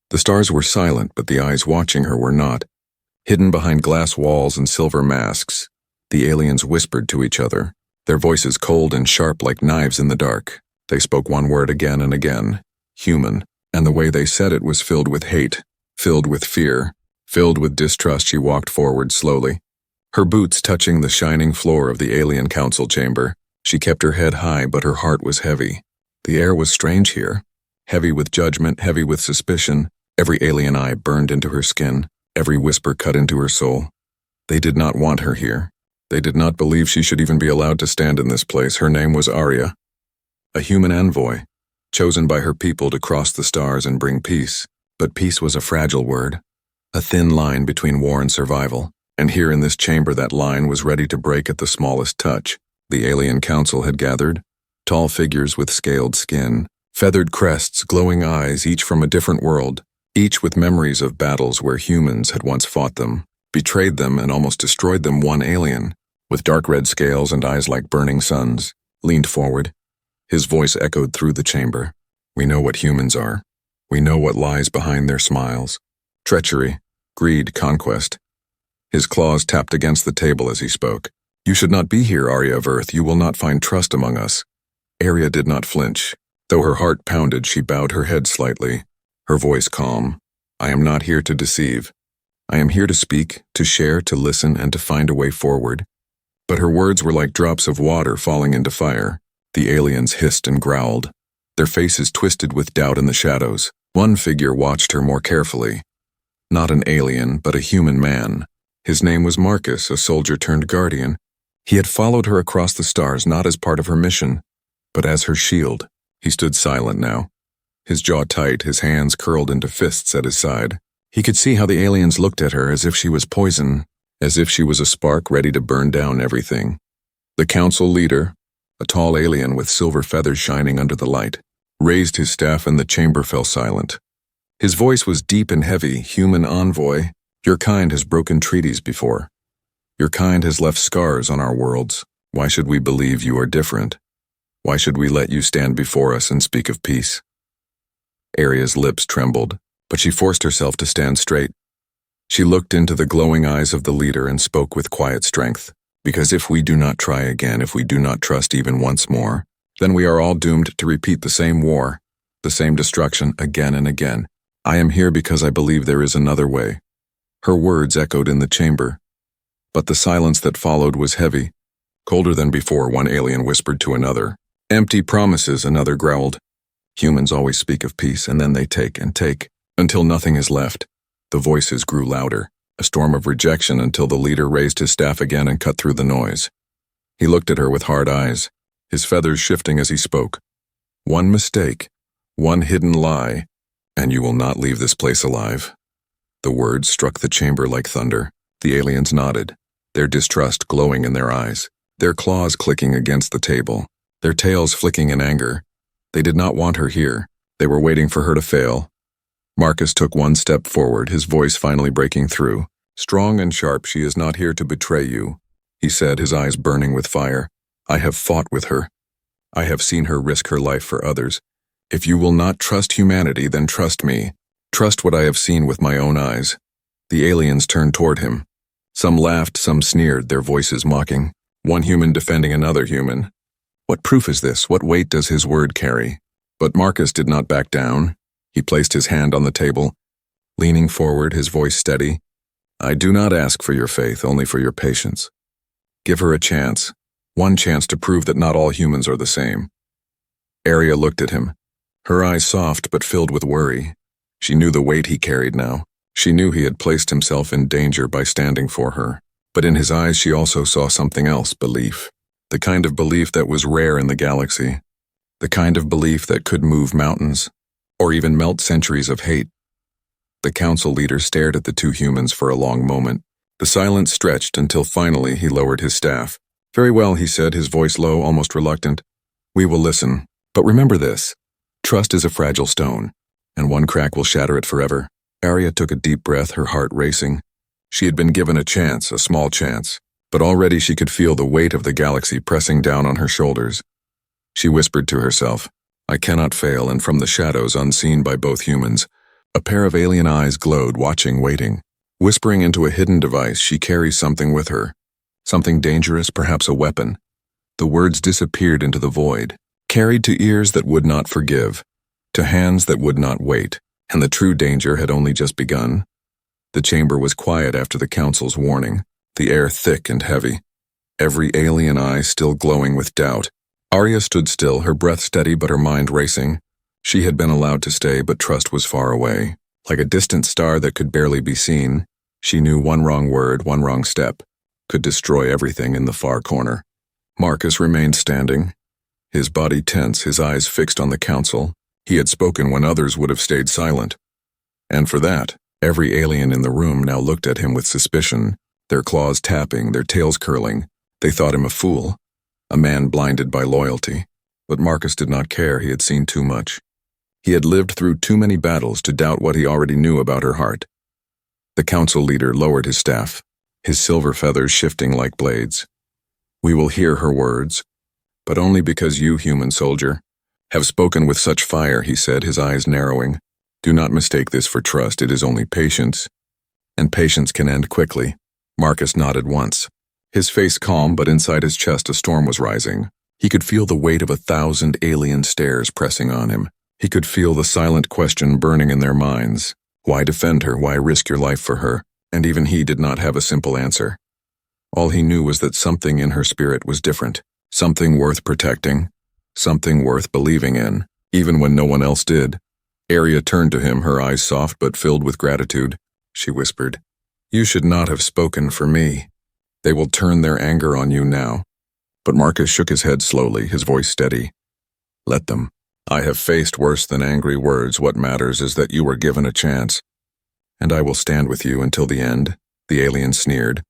The stars were silent, but the eyes watching her were not. Hidden behind glass walls and silver masks, the aliens whispered to each other, their voices cold and sharp like knives in the dark. They spoke one word again and again, human, and the way they said it was filled with hate, filled with fear, filled with distrust. She walked forward slowly, her boots touching the shining floor of the alien council chamber. She kept her head high, but her heart was heavy. The air was strange here, heavy with judgment, heavy with suspicion. Every alien eye burned into her skin, every whisper cut into her soul. They did not want her here. They did not believe she should even be allowed to stand in this place. Her name was Arya, a human envoy, chosen by her people to cross the stars and bring peace. But peace was a fragile word, a thin line between war and survival. And here in this chamber that line was ready to break at the smallest touch. The alien council had gathered, tall figures with scaled skin, feathered crests, glowing eyes, each from a different world, each with memories of battles where humans had once fought them, betrayed them, and almost destroyed them. One alien, with dark red scales and eyes like burning suns, leaned forward. His voice echoed through the chamber. We know what humans are. We know what lies behind their smiles. Treachery, greed, conquest. His claws tapped against the table as he spoke. You should not be here, Arya of Earth. You will not find trust among us. Arya did not flinch. Though her heart pounded, she bowed her head slightly, her voice calm. I am not here to deceive. I am here to speak, to share, to listen, and to find a way forward. But her words were like drops of water falling into fire. The aliens hissed and growled, their faces twisted with doubt in the shadows. One figure watched her more carefully. Not an alien, but a human man. His name was Marcus, a soldier turned guardian. He had followed her across the stars not as part of her mission, but as her shield. He stood silent now, his jaw tight, his hands curled into fists at his side. He could see how the aliens looked at her as if she was poison, as if she was a spark ready to burn down everything. The council leader, a tall alien with silver feathers shining under the light, raised his staff and the chamber fell silent. His voice was deep and heavy. Human envoy, your kind has broken treaties before. Your kind has left scars on our worlds. Why should we believe you are different? Why should we let you stand before us and speak of peace? Arya's lips trembled, but she forced herself to stand straight. She looked into the glowing eyes of the leader and spoke with quiet strength. Because if we do not try again, if we do not trust even once more, then we are all doomed to repeat the same war, the same destruction again and again. I am here because I believe there is another way. Her words echoed in the chamber, but the silence that followed was heavy. Colder than before, one alien whispered to another. Empty promises, another growled. Humans always speak of peace, and then they take and take, until nothing is left. The voices grew louder, a storm of rejection, until the leader raised his staff again and cut through the noise. He looked at her with hard eyes, his feathers shifting as he spoke. One mistake, one hidden lie, and you will not leave this place alive. The words struck the chamber like thunder. The aliens nodded, their distrust glowing in their eyes, their claws clicking against the table, their tails flicking in anger. They did not want her here. They were waiting for her to fail. Marcus took one step forward, his voice finally breaking through. Strong and sharp, she is not here to betray you, he said, his eyes burning with fire. I have fought with her. I have seen her risk her life for others. If you will not trust humanity, then trust me. Trust what I have seen with my own eyes. The aliens turned toward him. Some laughed, some sneered, their voices mocking. One human defending another human. What proof is this? What weight does his word carry? But Marcus did not back down. He placed his hand on the table, leaning forward, his voice steady. I do not ask for your faith, only for your patience. Give her a chance, one chance to prove that not all humans are the same. Arya looked at him, her eyes soft but filled with worry. She knew the weight he carried now. She knew he had placed himself in danger by standing for her. But in his eyes she also saw something else, belief. The kind of belief that was rare in the galaxy. The kind of belief that could move mountains, or even melt centuries of hate. The council leader stared at the two humans for a long moment. The silence stretched until finally he lowered his staff. Very well, he said, his voice low, almost reluctant. We will listen. But remember this. Trust is a fragile stone, and one crack will shatter it forever. Arya took a deep breath, her heart racing. She had been given a chance, a small chance, but already she could feel the weight of the galaxy pressing down on her shoulders. She whispered to herself, I cannot fail, and from the shadows, unseen by both humans, A pair of alien eyes glowed, watching, waiting. Whispering into a hidden device, she carries something with her. Something dangerous, perhaps a weapon. The words disappeared into the void, carried to ears that would not forgive, to hands that would not wait, and the true danger had only just begun. The chamber was quiet after the council's warning, the air thick and heavy, every alien eye still glowing with doubt. Arya stood still, her breath steady but her mind racing. She had been allowed to stay, but trust was far away. Like a distant star that could barely be seen, she knew one wrong word, one wrong step, could destroy everything in the far corner. Marcus remained standing, his body tense, his eyes fixed on the council. He had spoken when others would have stayed silent. And for that, every alien in the room now looked at him with suspicion, their claws tapping, their tails curling. They thought him a fool, a man blinded by loyalty. But Marcus did not care, he had seen too much. He had lived through too many battles to doubt what he already knew about her heart. The council leader lowered his staff, his silver feathers shifting like blades. "We will hear her words, but only because you, human soldier, have spoken with such fire," he said, his eyes narrowing. "Do not mistake this for trust, it is only patience. And patience can end quickly." Marcus nodded once, his face calm, but inside his chest a storm was rising. He could feel the weight of 1,000 alien stares pressing on him. He could feel the silent question burning in their minds. Why defend her? Why risk your life for her? And even he did not have a simple answer. All he knew was that something in her spirit was different, something worth protecting, something worth believing in, even when no one else did. Arya turned to him, her eyes soft but filled with gratitude. She whispered, "You should not have spoken for me. They will turn their anger on you now." But Marcus shook his head slowly, his voice steady. "Let them. I have faced worse than angry words. What matters is that you were given a chance. And I will stand with you until the end," the alien sneered,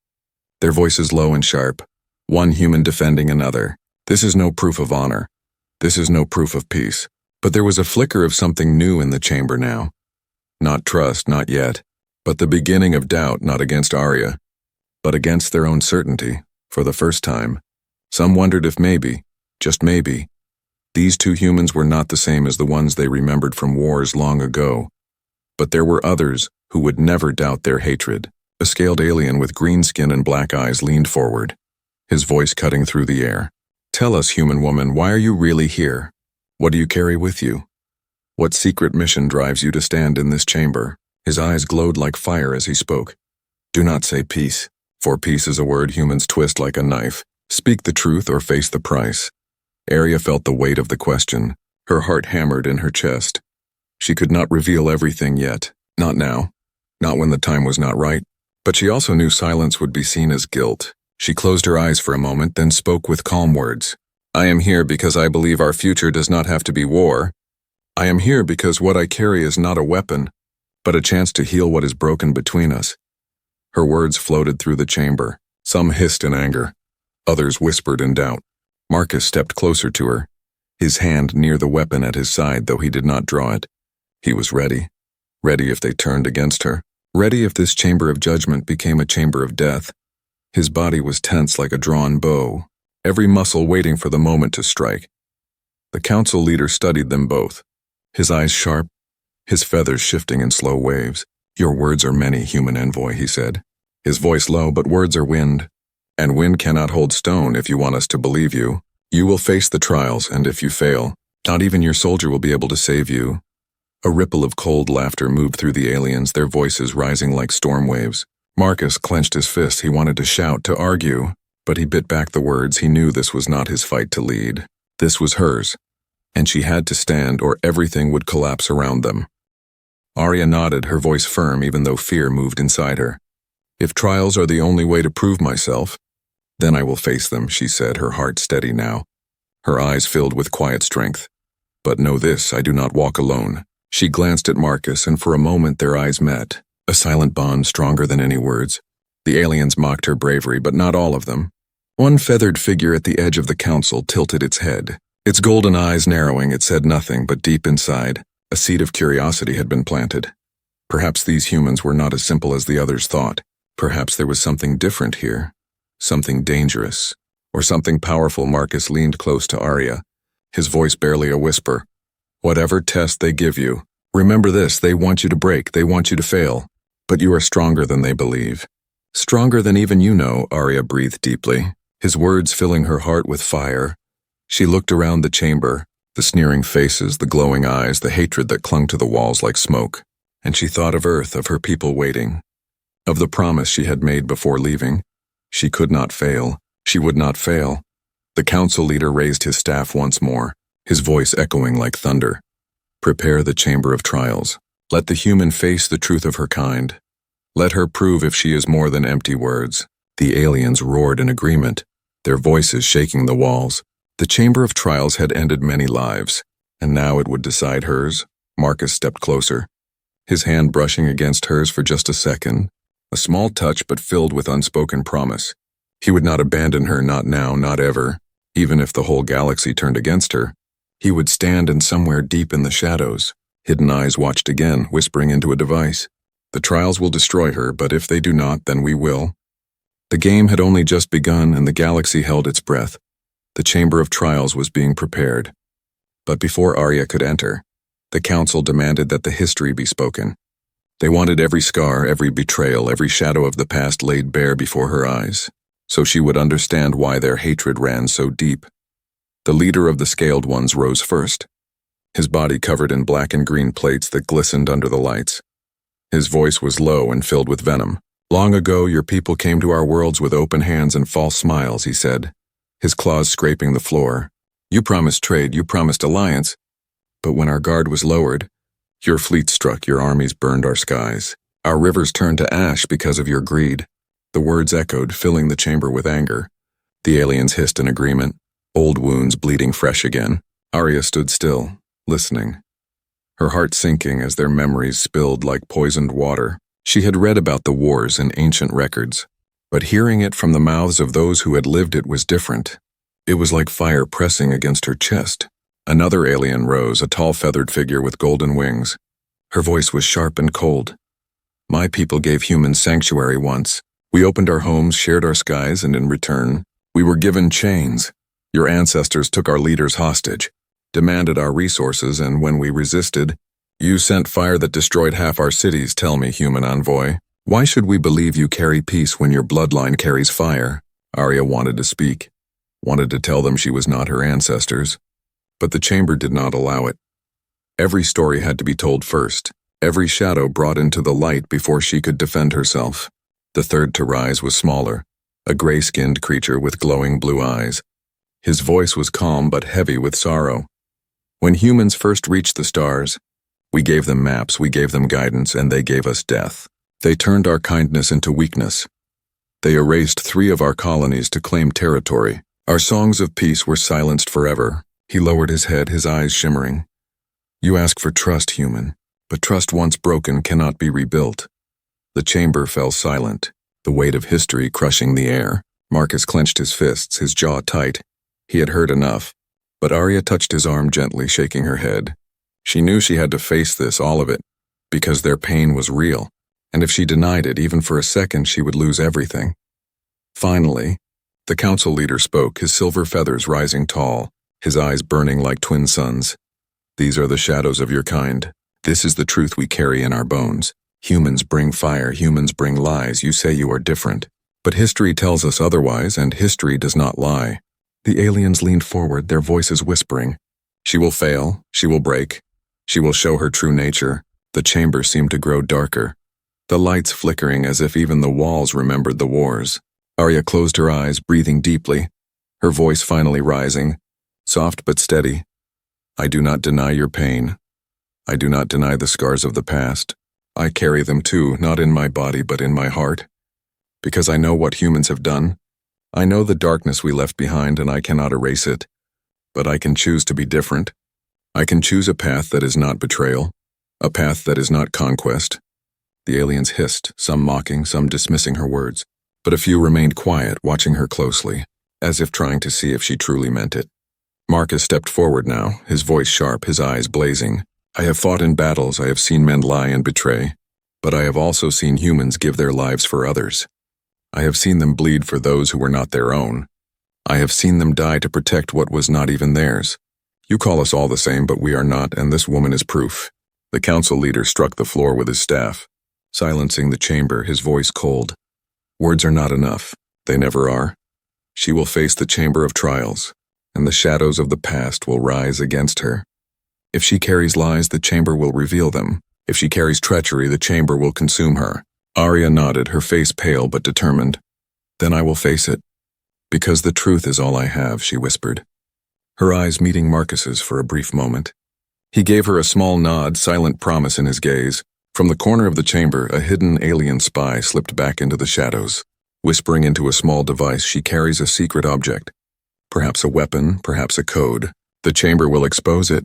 their voices low and sharp, one human defending another. "This is no proof of honor. This is no proof of peace." But there was a flicker of something new in the chamber now. Not trust, not yet, but the beginning of doubt, not against Arya, but against their own certainty. For the first time, some wondered if maybe, just maybe, these two humans were not the same as the ones they remembered from wars long ago. But there were others who would never doubt their hatred. A scaled alien with green skin and black eyes leaned forward, his voice cutting through the air. "Tell us, human woman, why are you really here? What do you carry with you? What secret mission drives you to stand in this chamber?" His eyes glowed like fire as he spoke. "Do not say peace, for peace is a word humans twist like a knife. Speak the truth or face the price." Arya felt the weight of the question, her heart hammered in her chest. She could not reveal everything yet, not now, not when the time was not right. But she also knew silence would be seen as guilt. She closed her eyes for a moment, then spoke with calm words. "I am here because I believe our future does not have to be war. I am here because what I carry is not a weapon, but a chance to heal what is broken between us." Her words floated through the chamber. Some hissed in anger, others whispered in doubt. Marcus stepped closer to her, his hand near the weapon at his side, though he did not draw it. He was ready. Ready if they turned against her. Ready if this chamber of judgment became a chamber of death. His body was tense like a drawn bow, every muscle waiting for the moment to strike. The council leader studied them both, his eyes sharp, his feathers shifting in slow waves. "Your words are many, human envoy," he said, his voice low, "but words are wind. And wind cannot hold stone if you want us to believe you. You will face the trials, and if you fail, not even your soldier will be able to save you." A ripple of cold laughter moved through the aliens, their voices rising like storm waves. Marcus clenched his fists. He wanted to shout, to argue, but he bit back the words. He knew this was not his fight to lead. This was hers, and she had to stand or everything would collapse around them. Arya nodded, her voice firm even though fear moved inside her. "If trials are the only way to prove myself, then I will face them," she said, her heart steady now, her eyes filled with quiet strength. "But know this, I do not walk alone." She glanced at Marcus, and for a moment their eyes met, a silent bond stronger than any words. The aliens mocked her bravery, but not all of them. One feathered figure at the edge of the council tilted its head. Its golden eyes narrowing, it said nothing, but deep inside, a seed of curiosity had been planted. Perhaps these humans were not as simple as the others thought. Perhaps there was something different here. Something dangerous, or something powerful. Marcus leaned close to Arya, his voice barely a whisper. "Whatever test they give you, Remember this, they want you to break, they want you to fail. But you are stronger than they believe. Stronger than even you know, Arya breathed deeply, his words filling her heart with fire. She looked around the chamber, the sneering faces, the glowing eyes, the hatred that clung to the walls like smoke. And she thought of Earth, of her people waiting, of the promise she had made before leaving. She could not fail. She would not fail. The council leader raised his staff once more, his voice echoing like thunder. Prepare the chamber of trials. Let the human face the truth of her kind. Let her prove if she is more than empty words. The aliens roared in agreement, their voices shaking the walls. The chamber of trials had ended many lives, and now it would decide hers. Marcus stepped closer, his hand brushing against hers for just a second. A small touch but filled with unspoken promise. He would not abandon her, not now, not ever. Even if the whole galaxy turned against her, he would stand in somewhere deep in the shadows. Hidden eyes watched again, whispering into a device. The trials will destroy her, but if they do not, then we will. The game had only just begun and the galaxy held its breath. The chamber of trials was being prepared. But before Arya could enter, the council demanded that the history be spoken. They wanted every scar, every betrayal, every shadow of the past laid bare before her eyes, so she would understand why their hatred ran so deep. The leader of the Scaled Ones rose first, his body covered in black and green plates that glistened under the lights. His voice was low and filled with venom. Long ago, your people came to our worlds with open hands and false smiles, he said, his claws scraping the floor. You promised trade, you promised alliance, but when our guard was lowered, your fleet struck, your armies burned our skies. Our rivers turned to ash because of your greed. The words echoed, filling the chamber with anger. The aliens hissed in agreement, old wounds bleeding fresh again. Arya stood still, listening, her heart sinking as their memories spilled like poisoned water. She had read about the wars in ancient records, but hearing it from the mouths of those who had lived it was different. It was like fire pressing against her chest. Another alien rose, a tall feathered figure with golden wings. Her voice was sharp and cold. My people gave humans sanctuary once. We opened our homes, shared our skies, and in return, we were given chains. Your ancestors took our leaders hostage, demanded our resources, and when we resisted, you sent fire that destroyed half our cities. Tell me, human envoy, why should we believe you carry peace when your bloodline carries fire? Arya wanted to speak, wanted to tell them she was not her ancestors. But the chamber did not allow it. Every story had to be told first, every shadow brought into the light before she could defend herself. The third to rise was smaller, a gray-skinned creature with glowing blue eyes. His voice was calm but heavy with sorrow. When humans first reached the stars, we gave them maps, we gave them guidance, and they gave us death. They turned our kindness into weakness. They erased 3 of our colonies to claim territory. Our songs of peace were silenced forever. He lowered his head, his eyes shimmering. You ask for trust, human, but trust once broken cannot be rebuilt. The chamber fell silent, the weight of history crushing the air. Marcus clenched his fists, his jaw tight. He had heard enough, but Arya touched his arm gently, shaking her head. She knew she had to face this, all of it, because their pain was real, and if she denied it even for a second, she would lose everything. Finally, the council leader spoke, his silver feathers rising tall, his eyes burning like twin suns. These are the shadows of your kind. This is the truth we carry in our bones. Humans bring fire, humans bring lies. You say you are different. But history tells us otherwise, and history does not lie. The aliens leaned forward, their voices whispering. She will fail, she will break, she will show her true nature. The chamber seemed to grow darker, the lights flickering as if even the walls remembered the wars. Arya closed her eyes, breathing deeply, her voice finally rising, soft but steady. I do not deny your pain. I do not deny the scars of the past. I carry them too, not in my body but in my heart. Because I know what humans have done. I know the darkness we left behind and I cannot erase it. But I can choose to be different. I can choose a path that is not betrayal, a path that is not conquest. The aliens hissed, some mocking, some dismissing her words, but a few remained quiet, watching her closely, as if trying to see if she truly meant it. Marcus stepped forward now, his voice sharp, his eyes blazing. I have fought in battles, I have seen men lie and betray, but I have also seen humans give their lives for others. I have seen them bleed for those who were not their own. I have seen them die to protect what was not even theirs. You call us all the same, but we are not, and this woman is proof. The council leader struck the floor with his staff, silencing the chamber, his voice cold. Words are not enough. They never are. She will face the chamber of trials, and the shadows of the past will rise against her. If she carries lies, the chamber will reveal them. If she carries treachery, the chamber will consume her. Arya nodded, her face pale but determined. Then I will face it. Because the truth is all I have, she whispered, her eyes meeting Marcus's for a brief moment. He gave her a small nod, silent promise in his gaze. From the corner of the chamber, a hidden alien spy slipped back into the shadows. Whispering into a small device, she carries a secret object. Perhaps a weapon, perhaps a code. The chamber will expose it.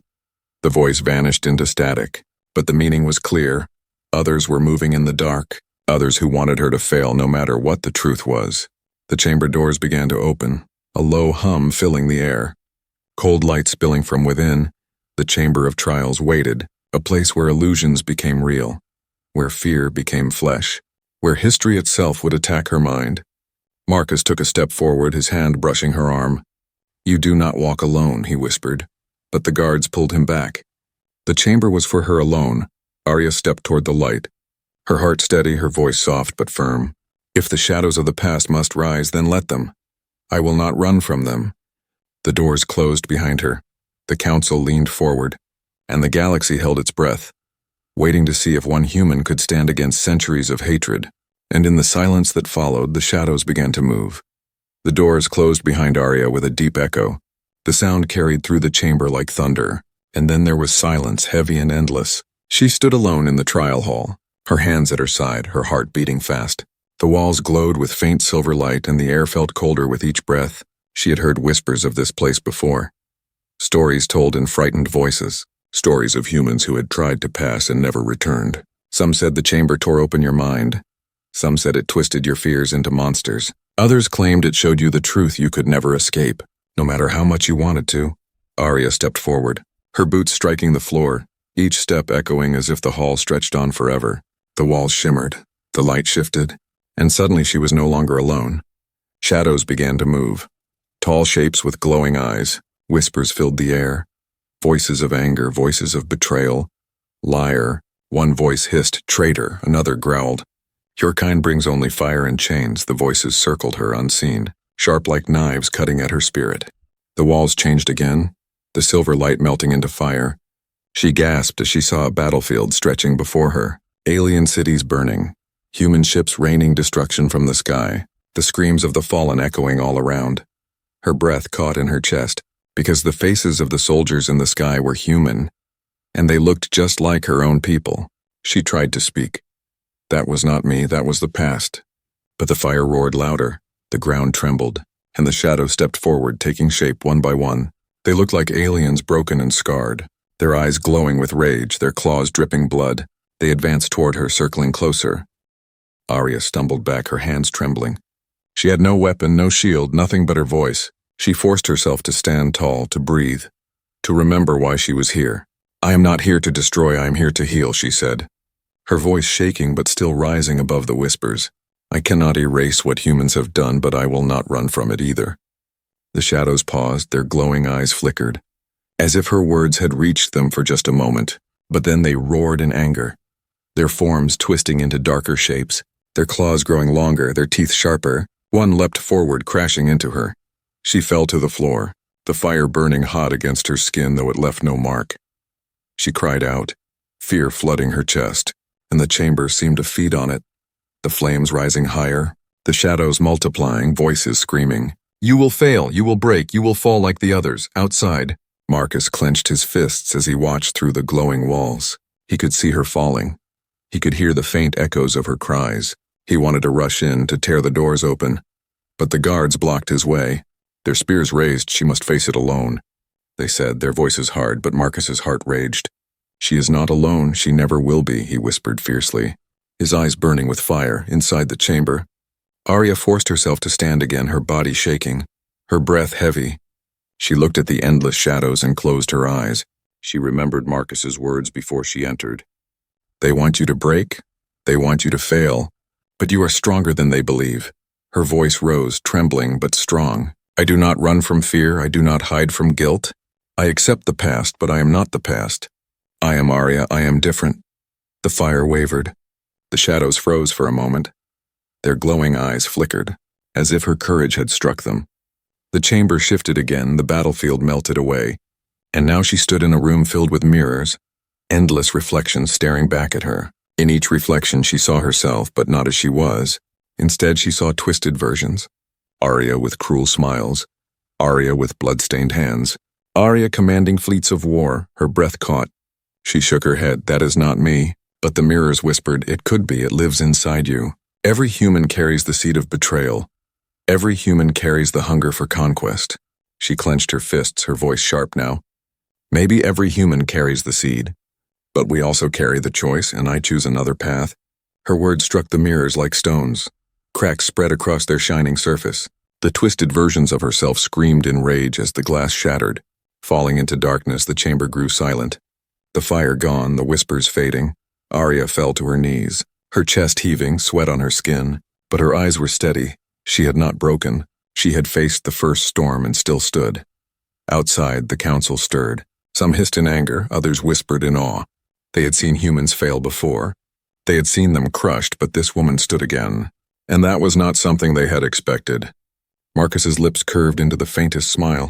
The voice vanished into static, but the meaning was clear. Others were moving in the dark, others who wanted her to fail no matter what the truth was. The chamber doors began to open, a low hum filling the air. Cold light spilling from within, the chamber of trials waited, a place where illusions became real, where fear became flesh, where history itself would attack her mind. Marcus took a step forward, his hand brushing her arm. You do not walk alone, he whispered, but the guards pulled him back. The chamber was for her alone. Arya stepped toward the light, her heart steady, her voice soft but firm. If the shadows of the past must rise, then let them. I will not run from them. The doors closed behind her. The council leaned forward, and the galaxy held its breath, waiting to see if one human could stand against centuries of hatred. And in the silence that followed, the shadows began to move. The doors closed behind Arya with a deep echo. The sound carried through the chamber like thunder, and then there was silence, heavy and endless. She stood alone in the trial hall, her hands at her side, her heart beating fast. The walls glowed with faint silver light, and the air felt colder with each breath. She had heard whispers of this place before. Stories told in frightened voices. Stories of humans who had tried to pass and never returned. Some said the chamber tore open your mind. Some said it twisted your fears into monsters. Others claimed it showed you the truth you could never escape, no matter how much you wanted to. Arya stepped forward, her boots striking the floor, each step echoing as if the hall stretched on forever. The walls shimmered, the light shifted, and suddenly she was no longer alone. Shadows began to move. Tall shapes with glowing eyes. Whispers filled the air. Voices of anger, voices of betrayal. Liar. One voice hissed, traitor. Another growled. Your kind brings only fire and chains. The voices circled her unseen, sharp like knives cutting at her spirit. The walls changed again, the silver light melting into fire. She gasped as she saw a battlefield stretching before her. Alien cities burning. Human ships raining destruction from the sky, the screams of the fallen echoing all around. Her breath caught in her chest, because the faces of the soldiers in the sky were human, and they looked just like her own people. She tried to speak. That was not me, that was the past. But the fire roared louder, the ground trembled, and the shadows stepped forward, taking shape one by one. They looked like aliens, broken and scarred, their eyes glowing with rage, their claws dripping blood. They advanced toward her, circling closer. Arya stumbled back, her hands trembling. She had no weapon, no shield, nothing but her voice. She forced herself to stand tall, to breathe, to remember why she was here. I am not here to destroy, I am here to heal, she said, her voice shaking but still rising above the whispers. I cannot erase what humans have done, but I will not run from it either. The shadows paused, their glowing eyes flickered, as if her words had reached them for just a moment, but then they roared in anger, their forms twisting into darker shapes. Their claws growing longer, their teeth sharper. One leapt forward, crashing into her. She fell to the floor, the fire burning hot against her skin, though it left no mark. She cried out, fear flooding her chest, and the chamber seemed to feed on it. The flames rising higher, the shadows multiplying, voices screaming. You will fail, you will break, you will fall like the others. Outside, Marcus clenched his fists as he watched through the glowing walls. He could see her falling. He could hear the faint echoes of her cries. He wanted to rush in, to tear the doors open, but the guards blocked his way. Their spears raised, she must face it alone. They said, their voices hard, but Marcus's heart raged. She is not alone, she never will be, he whispered fiercely, his eyes burning with fire inside the chamber. Arya forced herself to stand again, her body shaking, her breath heavy. She looked at the endless shadows and closed her eyes. She remembered Marcus's words before she entered. They want you to break, they want you to fail. But you are stronger than they believe. Her voice rose, trembling but strong. I do not run from fear, I do not hide from guilt. I accept the past, but I am not the past. I am Arya, I am different. The fire wavered. The shadows froze for a moment. Their glowing eyes flickered, as if her courage had struck them. The chamber shifted again, the battlefield melted away, and now she stood in a room filled with mirrors, endless reflections staring back at her. In each reflection she saw herself, but not as she was. Instead she saw twisted versions. Arya with cruel smiles, Arya with blood-stained hands, Arya commanding fleets of war, her breath caught. She shook her head. That is not me. But the mirrors whispered, it could be, it lives inside you. Every human carries the seed of betrayal. Every human carries the hunger for conquest. She clenched her fists, her voice sharp now. Maybe every human carries the seed, but we also carry the choice, and I choose another path. Her words struck the mirrors like stones. Cracks spread across their shining surface. The twisted versions of herself screamed in rage as the glass shattered. Falling into darkness, the chamber grew silent. The fire gone, the whispers fading, Arya fell to her knees, her chest heaving, sweat on her skin, but her eyes were steady. She had not broken. She had faced the first storm and still stood. Outside, the council stirred. Some hissed in anger, others whispered in awe. They had seen humans fail before. They had seen them crushed, but this woman stood again. And that was not something they had expected. Marcus's lips curved into the faintest smile.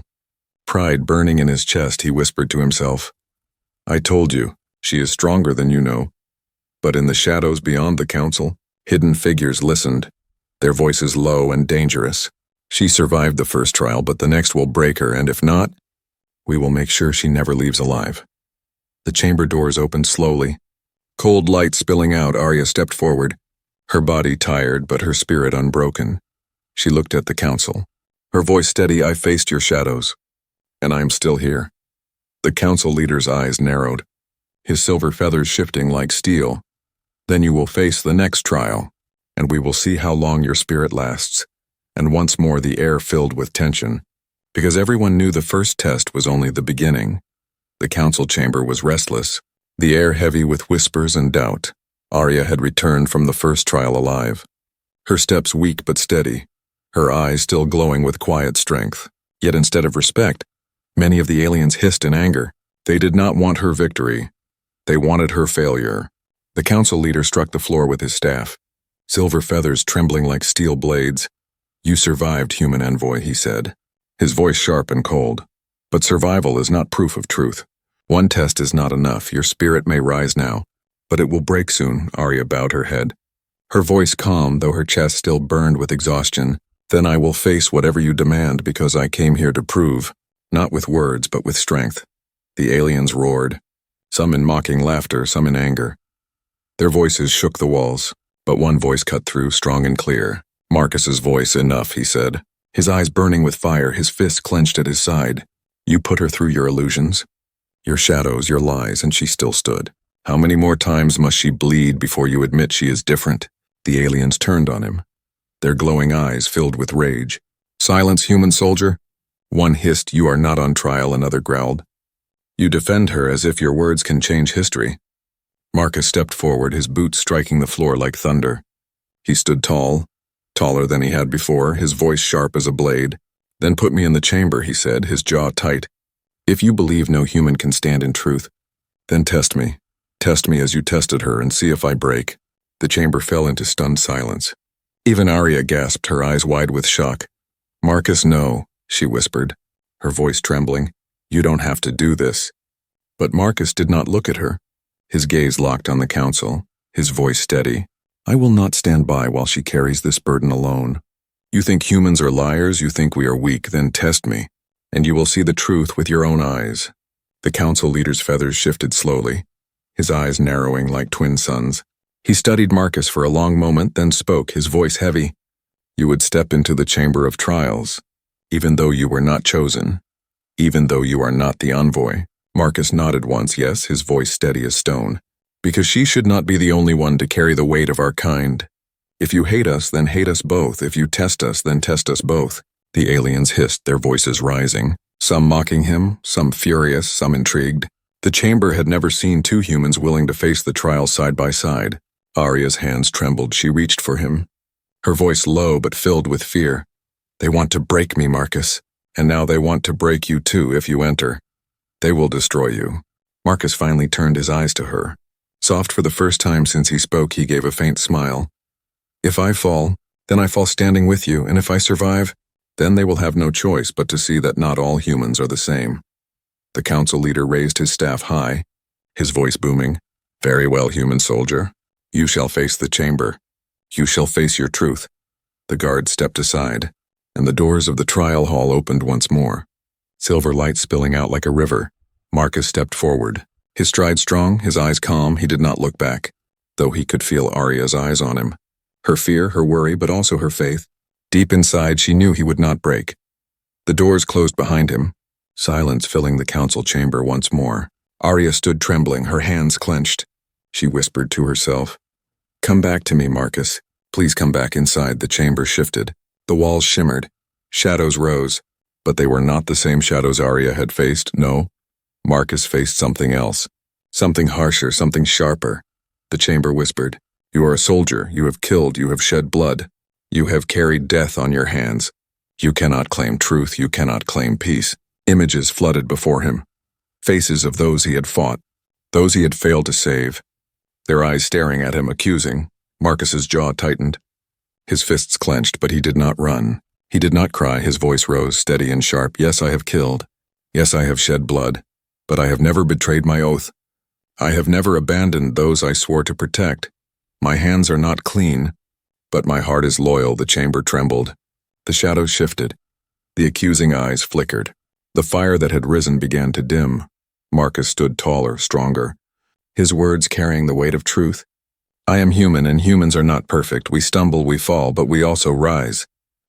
Pride burning in his chest, he whispered to himself, I told you, she is stronger than you know. But in the shadows beyond the council, hidden figures listened, their voices low and dangerous. She survived the first trial, but the next will break her, and if not, we will make sure she never leaves alive. The chamber doors opened slowly. Cold light spilling out, Arya stepped forward, her body tired but her spirit unbroken. She looked at the council, her voice steady, I faced your shadows, and I am still here. The council leader's eyes narrowed, his silver feathers shifting like steel. Then you will face the next trial, and we will see how long your spirit lasts. And once more the air filled with tension, because everyone knew the first test was only the beginning. The council chamber was restless, the air heavy with whispers and doubt. Arya had returned from the first trial alive, her steps weak but steady, her eyes still glowing with quiet strength. Yet instead of respect, many of the aliens hissed in anger. They did not want her victory. They wanted her failure. The council leader struck the floor with his staff, silver feathers trembling like steel blades. You survived, human envoy, he said, his voice sharp and cold. But survival is not proof of truth. One test is not enough. Your spirit may rise now, but it will break soon. Arya bowed her head, her voice calm, though her chest still burned with exhaustion. Then I will face whatever you demand, because I came here to prove, not with words, but with strength. The aliens roared, some in mocking laughter, some in anger. Their voices shook the walls, but one voice cut through, strong and clear. Marcus's voice, enough, he said, his eyes burning with fire, his fists clenched at his side. You put her through your illusions, your shadows, your lies, and she still stood. How many more times must she bleed before you admit she is different? The aliens turned on him, their glowing eyes filled with rage. Silence, human soldier. One hissed, you are not on trial, another growled. You defend her as if your words can change history. Marcus stepped forward, his boots striking the floor like thunder. He stood tall, taller than he had before, his voice sharp as a blade. Then put me in the chamber, he said, his jaw tight. If you believe no human can stand in truth, then test me. Test me as you tested her and see if I break. The chamber fell into stunned silence. Even Arya gasped, her eyes wide with shock. Marcus, no, she whispered, her voice trembling. You don't have to do this. But Marcus did not look at her. His gaze locked on the council, his voice steady. I will not stand by while she carries this burden alone. You think humans are liars, you think we are weak, then test me, and you will see the truth with your own eyes. The council leader's feathers shifted slowly, his eyes narrowing like twin suns. He studied Marcus for a long moment, then spoke, his voice heavy. You would step into the chamber of trials, even though you were not chosen, even though you are not the envoy. Marcus nodded once, yes, his voice steady as stone. Because she should not be the only one to carry the weight of our kind. If you hate us, then hate us both. If you test us, then test us both. The aliens hissed, their voices rising, some mocking him, some furious, some intrigued. The chamber had never seen two humans willing to face the trial side by side. Arya's hands trembled, she reached for him, her voice low but filled with fear. They want to break me, Marcus, and now they want to break you too if you enter. They will destroy you. Marcus finally turned his eyes to her. Soft for the first time since he spoke, he gave a faint smile. If I fall, then I fall standing with you, and if I survive, then they will have no choice but to see that not all humans are the same. The council leader raised his staff high, his voice booming. Very well, human soldier. You shall face the chamber. You shall face your truth. The guard stepped aside, and the doors of the trial hall opened once more. Silver light spilling out like a river. Marcus stepped forward. His stride strong, his eyes calm, he did not look back, though he could feel Arya's eyes on him. Her fear, her worry, but also her faith. Deep inside, she knew he would not break. The doors closed behind him, silence filling the council chamber once more. Arya stood trembling, her hands clenched. She whispered to herself, "Come back to me, Marcus. Please come back inside." The chamber shifted. The walls shimmered. Shadows rose, but they were not the same shadows Arya had faced, no. Marcus faced something else. Something harsher, something sharper. The chamber whispered, "You are a soldier. You have killed. You have shed blood. You have carried death on your hands. You cannot claim truth. You cannot claim peace." Images flooded before him. Faces of those he had fought, those he had failed to save. Their eyes staring at him, accusing. Marcus's jaw tightened. His fists clenched, but he did not run. He did not cry. His voice rose, steady and sharp. "Yes, I have killed. Yes, I have shed blood. But I have never betrayed my oath. I have never abandoned those I swore to protect. My hands are not clean, but my heart is loyal." The chamber trembled. The shadows shifted. The accusing eyes flickered. The fire that had risen began to dim. Marcus stood taller, stronger, his words carrying the weight of truth. "I am human, and humans are not perfect. We stumble, we fall, but we also rise.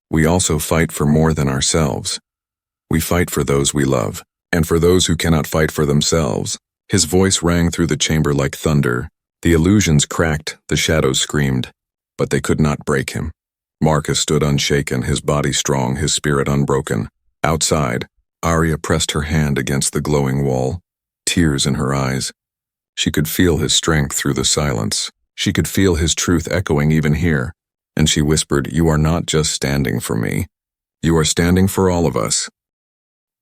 We also fight for more than ourselves. We fight for those we love, and for those who cannot fight for themselves." His voice rang through the chamber like thunder. The illusions cracked, the shadows screamed, but they could not break him. Marcus stood unshaken, his body strong, his spirit unbroken. Outside, Arya pressed her hand against the glowing wall, tears in her eyes. She could feel his strength through the silence. She could feel his truth echoing even here, and she whispered, "You are not just standing for me. You are standing for all of us."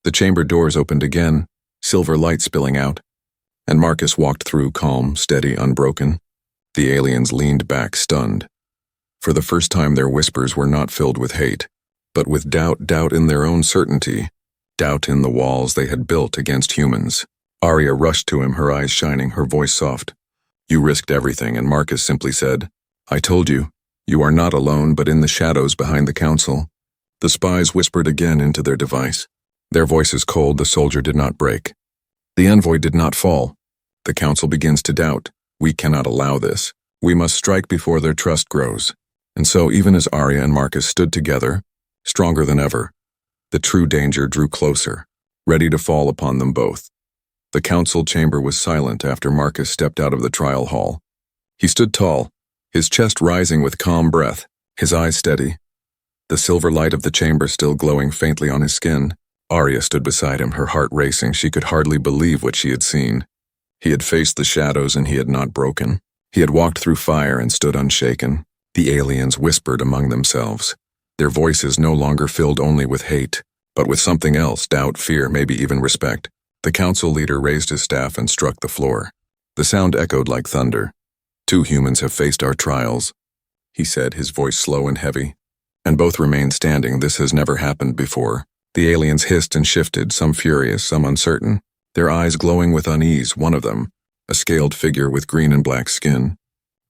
The chamber doors opened again, silver light spilling out, and Marcus walked through, calm, steady, unbroken. The aliens leaned back, stunned. For the first time, their whispers were not filled with hate, but with doubt in their own certainty, doubt in the walls they had built against humans. Arya rushed to him, her eyes shining, her voice soft. "You risked everything," and Marcus simply said, "I told you, you are not alone, but in the shadows behind the council." The spies whispered again into their device. Their voices cold, the soldier did not break. The envoy did not fall. The council begins to doubt. We cannot allow this. We must strike before their trust grows. And so, even as Arya and Marcus stood together, stronger than ever, the true danger drew closer, ready to fall upon them both. The council chamber was silent after Marcus stepped out of the trial hall. He stood tall, his chest rising with calm breath, his eyes steady, the silver light of the chamber still glowing faintly on his skin. Arya stood beside him, her heart racing. She could hardly believe what she had seen. He had faced the shadows and he had not broken. He had walked through fire and stood unshaken. The aliens whispered among themselves, their voices no longer filled only with hate, but with something else, doubt, fear, maybe even respect. The council leader raised his staff and struck the floor. The sound echoed like thunder. "Two humans have faced our trials," he said, his voice slow and heavy. "And both remain standing. This has never happened before." The aliens hissed and shifted, some furious, some uncertain, their eyes glowing with unease. One of them, a scaled figure with green and black skin,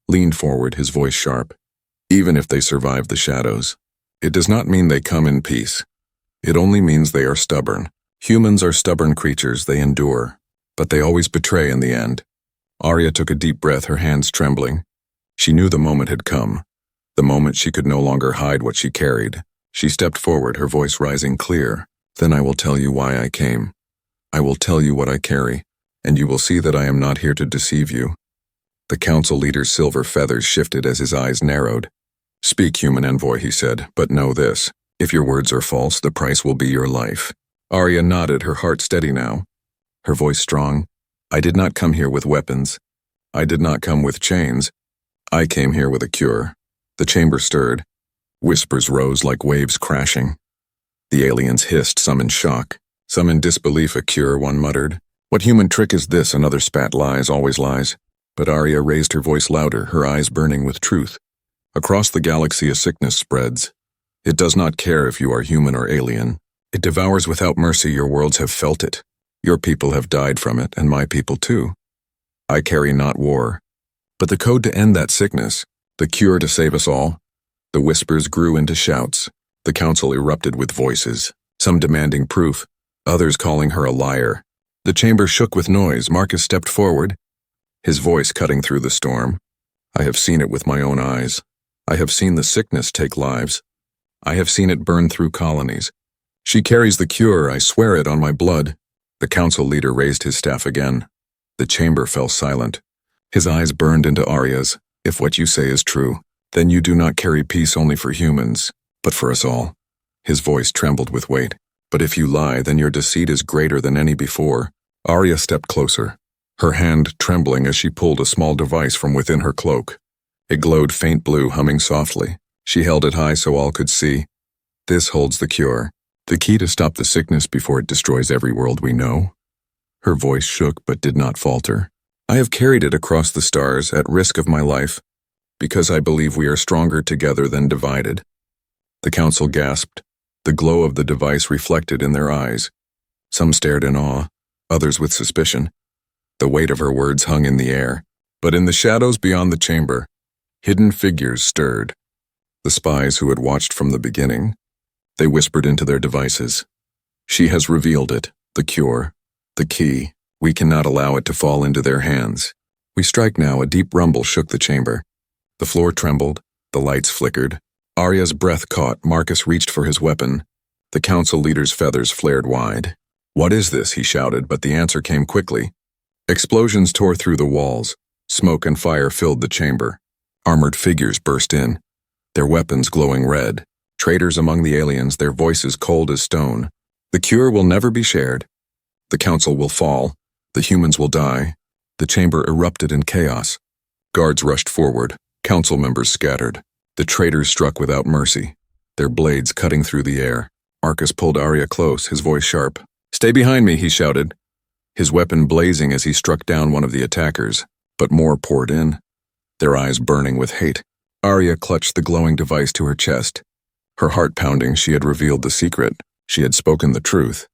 leaned forward, his voice sharp. "Even if they survive the shadows, it does not mean they come in peace. It only means they are stubborn. Humans are stubborn creatures, they endure, but they always betray in the end." Arya took a deep breath, her hands trembling. She knew the moment had come, the moment she could no longer hide what she carried. She stepped forward, her voice rising clear. "Then I will tell you why I came. I will tell you what I carry, and you will see that I am not here to deceive you." The council leader's silver feathers shifted as his eyes narrowed. "Speak, human envoy," he said, "but know this. If your words are false, the price will be your life." Arya nodded, her heart steady now, her voice strong. "I did not come here with weapons. I did not come with chains. I came here with a cure." The chamber stirred. Whispers rose like waves crashing. The aliens hissed, some in shock, some in disbelief. "A cure," one muttered. What human trick is this? Another spat. Lies, always lies. But Arya raised her voice louder, her eyes burning with truth. Across the galaxy a sickness spreads. It does not care if you are human or alien. It devours without mercy. Your worlds have felt it. Your people have died from it, and my people too. I carry not war, but the code to end that sickness, the cure to save us all. The whispers grew into shouts. The council erupted with voices, some demanding proof, others calling her a liar. The chamber shook with noise. Marcus stepped forward, his voice cutting through the storm. I have seen it with my own eyes. I have seen the sickness take lives. I have seen it burn through colonies. She carries the cure, I swear it on my blood. The council leader raised his staff again. The chamber fell silent. His eyes burned into Arya's. If what you say is true, then you do not carry peace only for humans, but for us all. His voice trembled with weight. But if you lie, then your deceit is greater than any before. Arya stepped closer, her hand trembling as she pulled a small device from within her cloak. It glowed faint blue, humming softly. She held it high so all could see. This holds the cure, the key to stop the sickness before it destroys every world we know. Her voice shook but did not falter. I have carried it across the stars at risk of my life, because I believe we are stronger together than divided. The council gasped, the glow of the device reflected in their eyes. Some stared in awe, others with suspicion. The weight of her words hung in the air, but in the shadows beyond the chamber, hidden figures stirred. The spies who had watched from the beginning. They whispered into their devices. She has revealed it, the cure, the key. We cannot allow it to fall into their hands. We strike now. A deep rumble shook the chamber. The floor trembled, the lights flickered. Arya's breath caught. Marcus reached for his weapon. The council leader's feathers flared wide. What is this? He shouted, but the answer came quickly. Explosions tore through the walls. Smoke and fire filled the chamber. Armored figures burst in, their weapons glowing red. Traitors among the aliens, their voices cold as stone. The cure will never be shared. The council will fall. The humans will die. The chamber erupted in chaos. Guards rushed forward. Council members scattered. The traitors struck without mercy, their blades cutting through the air. Marcus pulled Arya close, his voice sharp. Stay behind me, he shouted, his weapon blazing as he struck down one of the attackers, but more poured in, their eyes burning with hate. Arya clutched the glowing device to her chest. Her heart pounding. She had revealed the secret. She had spoken the truth.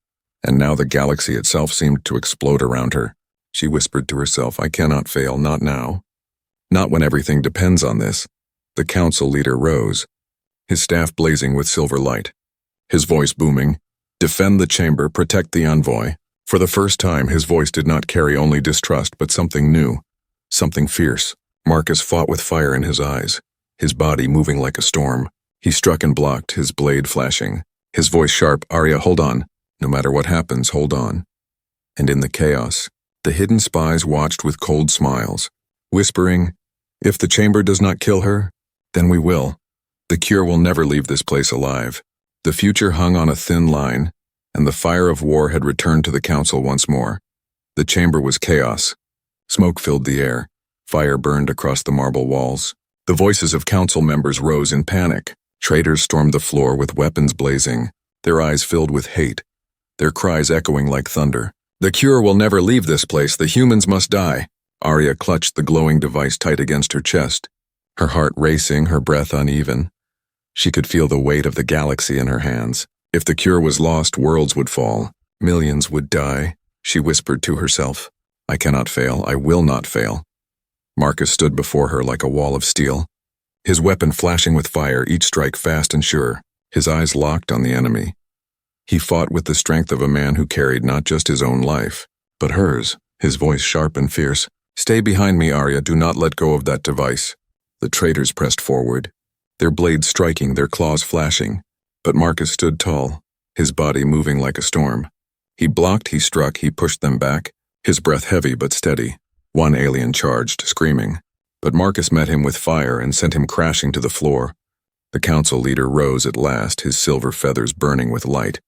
And now the galaxy itself seemed to explode around her. She whispered to herself, I cannot fail, not now. Not when everything depends on this. The council leader rose, his staff blazing with silver light, his voice booming. Defend the chamber, protect the envoy. For the first time, his voice did not carry only distrust, but something new, something fierce. Marcus fought with fire in his eyes, his body moving like a storm. He struck and blocked, his blade flashing, his voice sharp. Arya, hold on. No matter what happens, hold on. And in the chaos, the hidden spies watched with cold smiles, whispering, if the chamber does not kill her, then we will. The cure will never leave this place alive. The future hung on a thin line, and the fire of war had returned to the council once more. The chamber was chaos. Smoke filled the air. Fire burned across the marble walls. The voices of council members rose in panic. Traitors stormed the floor with weapons blazing, their eyes filled with hate, their cries echoing like thunder. The cure will never leave this place. The humans must die. Arya clutched the glowing device tight against her chest, her heart racing, her breath uneven. She could feel the weight of the galaxy in her hands. If the cure was lost, worlds would fall. Millions would die. She whispered to herself, I cannot fail. I will not fail. Marcus stood before her like a wall of steel, his weapon flashing with fire, each strike fast and sure, his eyes locked on the enemy. He fought with the strength of a man who carried not just his own life, but hers, his voice sharp and fierce. Stay behind me, Arya. Do not let go of that device. The traitors pressed forward, their blades striking, their claws flashing. But Marcus stood tall, his body moving like a storm. He blocked, he struck, he pushed them back, his breath heavy but steady. One alien charged, screaming. But Marcus met him with fire and sent him crashing to the floor. The council leader rose at last, his silver feathers burning with light.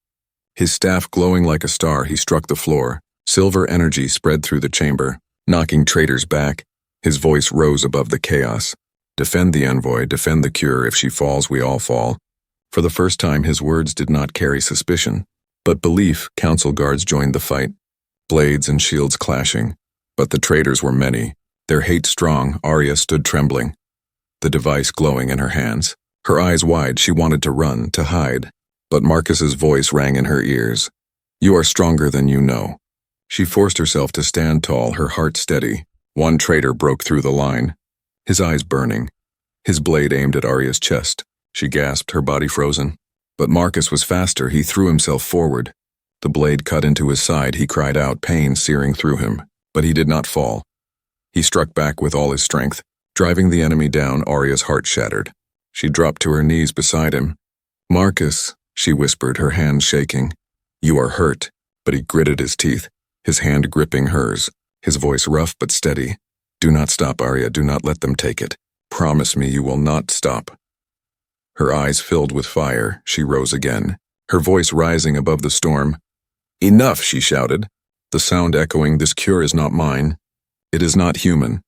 His staff glowing like a star, he struck the floor. Silver energy spread through the chamber, knocking traitors back. His voice rose above the chaos. Defend the envoy, defend the cure. If she falls, we all fall. For the first time, his words did not carry suspicion, but belief. Council guards joined the fight. blades and shields clashing. But the traitors were many. Their hate strong, Arya stood trembling, the device glowing in her hands. Her eyes wide, she wanted to run, to hide. But Marcus's voice rang in her ears. "You are stronger than you know." She forced herself to stand tall, her heart steady. One traitor broke through the line, his eyes burning, his blade aimed at Arya's chest. She gasped, her body frozen. But Marcus was faster. He threw himself forward. The blade cut into his side. He cried out, pain searing through him. But he did not fall. He struck back with all his strength, driving the enemy down. Arya's heart shattered. She dropped to her knees beside him. "Marcus," she whispered, her hands shaking. "You are hurt." But he gritted his teeth, his hand gripping hers, his voice rough but steady. "Do not stop, Arya. Do not let them take it. Promise me you will not stop." Her eyes filled with fire, she rose again, her voice rising above the storm. "Enough," she shouted, the sound echoing, "This cure is not mine. It is not human.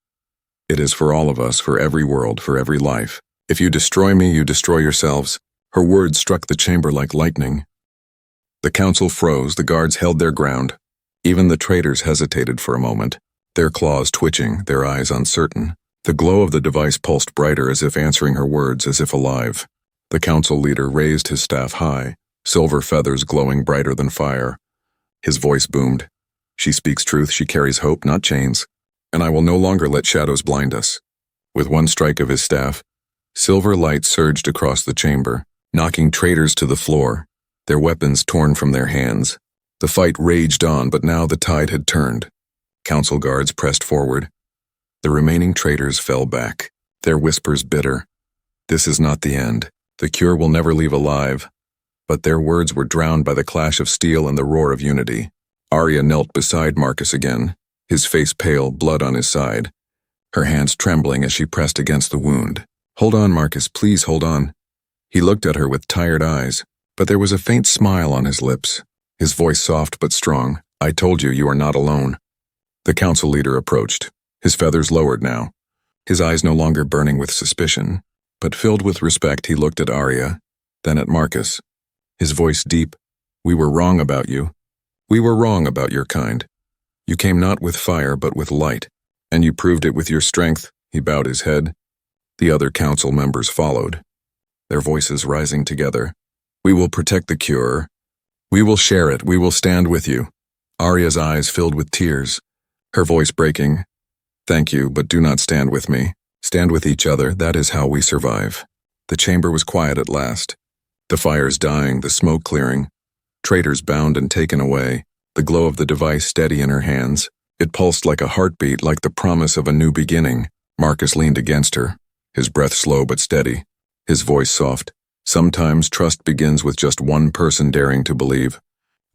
It is for all of us, for every world, for every life. If you destroy me, you destroy yourselves." Her words struck the chamber like lightning. The council froze, the guards held their ground. Even the traitors hesitated for a moment, their claws twitching, their eyes uncertain. The glow of the device pulsed brighter, as if answering her words, as if alive. The council leader raised his staff high, silver feathers glowing brighter than fire. His voice boomed. "She speaks truth, she carries hope, not chains. And I will no longer let shadows blind us." With one strike of his staff, silver light surged across the chamber, knocking traitors to the floor, their weapons torn from their hands. The fight raged on, but now the tide had turned. Council guards pressed forward. The remaining traitors fell back, their whispers bitter. "This is not the end. The cure will never leave alive." But their words were drowned by the clash of steel and the roar of unity. Arya knelt beside Marcus again, his face pale, blood on his side, her hands trembling as she pressed against the wound. "Hold on, Marcus, please hold on." He looked at her with tired eyes, but there was a faint smile on his lips, his voice soft but strong. "I told you, you are not alone." The council leader approached, his feathers lowered now, his eyes no longer burning with suspicion, but filled with respect. He looked at Arya, then at Marcus, his voice deep. "We were wrong about you. We were wrong about your kind. You came not with fire but with light, and you proved it with your strength." He bowed his head. The other council members followed, their voices rising together. "We will protect the cure. We will share it. We will stand with you." Arya's eyes filled with tears, her voice breaking. "Thank you, but do not stand with me. Stand with each other. That is how we survive." The chamber was quiet at last, the fires dying, the smoke clearing, traitors bound and taken away, the glow of the device steady in her hands. It pulsed like a heartbeat, like the promise of a new beginning. Marcus leaned against her, his breath slow but steady, his voice soft. "Sometimes trust begins with just one person daring to believe."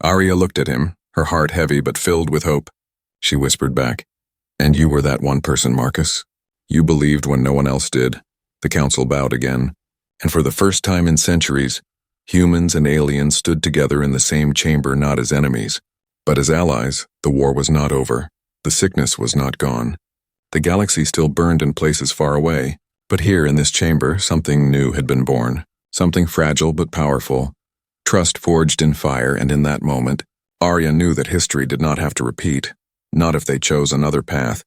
Arya looked at him, her heart heavy but filled with hope. She whispered back, "And you were that one person, Marcus. You believed when no one else did." The council bowed again, and for the first time in centuries, humans and aliens stood together in the same chamber, not as enemies, but as allies. The war was not over. The sickness was not gone. The galaxy still burned in places far away, but here in this chamber, something new had been born, something fragile but powerful. Trust forged in fire, and in that moment, Arya knew that history did not have to repeat, not if they chose another path,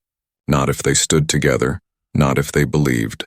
not if they stood together, not if they believed.